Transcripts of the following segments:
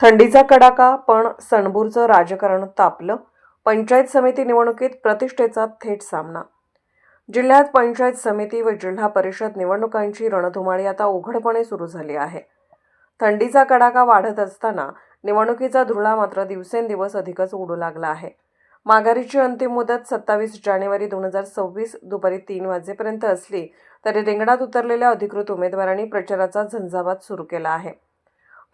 थंडीचा कडाका पण सणबूरचं राजकारण तापलं. पंचायत समिती निवडणुकीत प्रतिष्ठेचा थेट सामना. जिल्ह्यात पंचायत समिती व जिल्हा परिषद निवडणुकांची रणधुमाळी आता उघडपणे सुरू झाली आहे. थंडीचा कडाका वाढत असताना निवडणुकीचा धुरळा मात्र दिवसेंदिवस अधिकच उडू लागला आहे. माघारीची अंतिम मुदत 27 जानेवारी 2026 दुपारी 3 वाजेपर्यंत असली तरी रिंगणात उतरलेल्या अधिकृत उमेदवारांनी प्रचाराचा झंझावात सुरू केला आहे.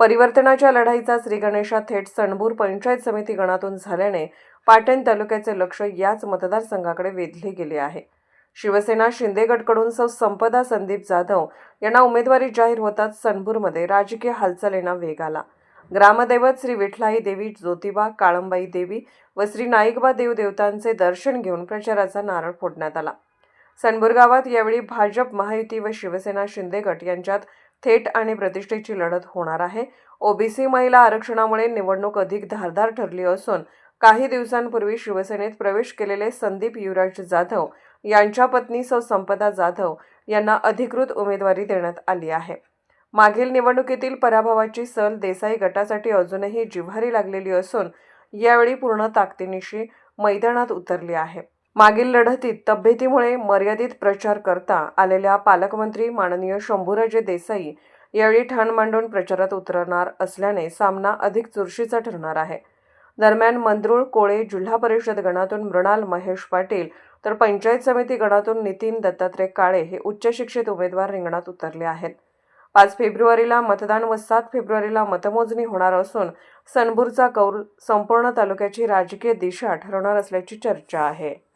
परिवर्तनाच्या लढाईचा श्रीगणेशा थेट सणबूर पंचायत समिती गणातून झाल्याने पाटण तालुक्याचे लक्ष याच मतदारसंघाकडे वेधले गेले आहे. शिवसेना शिंदे गटकडून संपदा संदीप जाधव यांना उमेदवारी जाहीर होताच सणबूरमध्ये राजकीय हालचालींना वेग आला. ग्रामदैवत श्री विठलाई देवी, ज्योतिबा, काळंबाई देवी व श्री नाईकबा देवदेवतांचे दर्शन घेऊन प्रचाराचा नारळ फोडण्यात आला. सणबूर गावात यावेळी भाजप, महायुती व शिवसेना शिंदे गट यांच्यात थेट आणि प्रतिष्ठेची लढत होणार आहे. ओबीसी महिला आरक्षणामुळे निवडणूक अधिक धारदार ठरली असून काही दिवसांपूर्वी शिवसेनेत प्रवेश केलेले संदीप युवराज जाधव यांच्या पत्नी संपदा जाधव यांना अधिकृत उमेदवारी देण्यात आली आहे. मागील निवडणुकीतील पराभवाची सल देसाई गटासाठी अजूनही जिव्हारी लागलेली असून यावेळी पूर्ण ताकदीनिशी मैदानात उतरली आहे. मागील लढतीत तब्येतीमुळे मर्यादित प्रचार करता आलेल्या पालकमंत्री माननीय शंभूराजे देसाई यावेळी ठाण मांडून प्रचारात उतरणार असल्याने सामना अधिक चुरशीचा ठरणार आहे. दरम्यान मंद्रुळ कोळे जिल्हा परिषद गणातून मृणाल महेश पाटील तर पंचायत समिती गणातून नितीन दत्तात्रय काळे हे उच्च शिक्षित उमेदवार रिंगणात उतरले आहेत. 5 फेब्रुवारीला मतदान व 7 फेब्रुवारीला मतमोजणी होणार असून सणबूरचा कौल संपूर्ण तालुक्याची राजकीय दिशा ठरवणार असल्याची चर्चा आहे.